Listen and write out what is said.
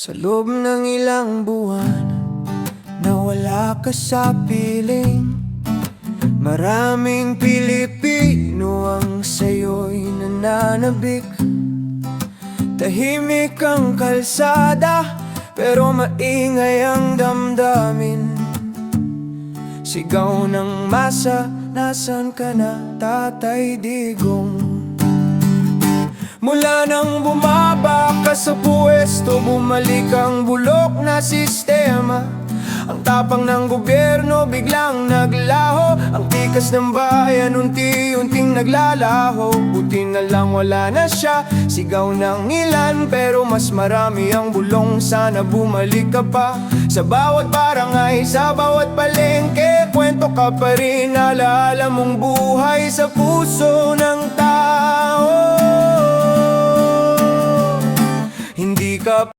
Sa loob ng ilang buwan na wala ka sa piling, maraming Pilipino ang sa'yo'y nananabik. Tahimik ang kalsada, pero maingay ang damdamin. Sigaw ng masa, nasan ka na, Tatay Digong? Mula nang bumaba ka sa pwesto, bumalik ang bulok na sistema. Ang tapang ng gobyerno biglang naglaho, ang tikas ng bayan unti-unting naglalaho. Buti na lang wala na siya, sigaw ng ilan, pero mas marami ang bulong. Sana bumalik ka pa. Sa bawat barangay, sa bawat palengke, kwento ka pa rin, alaala mong buhay sa puso ng tao. Hindi ka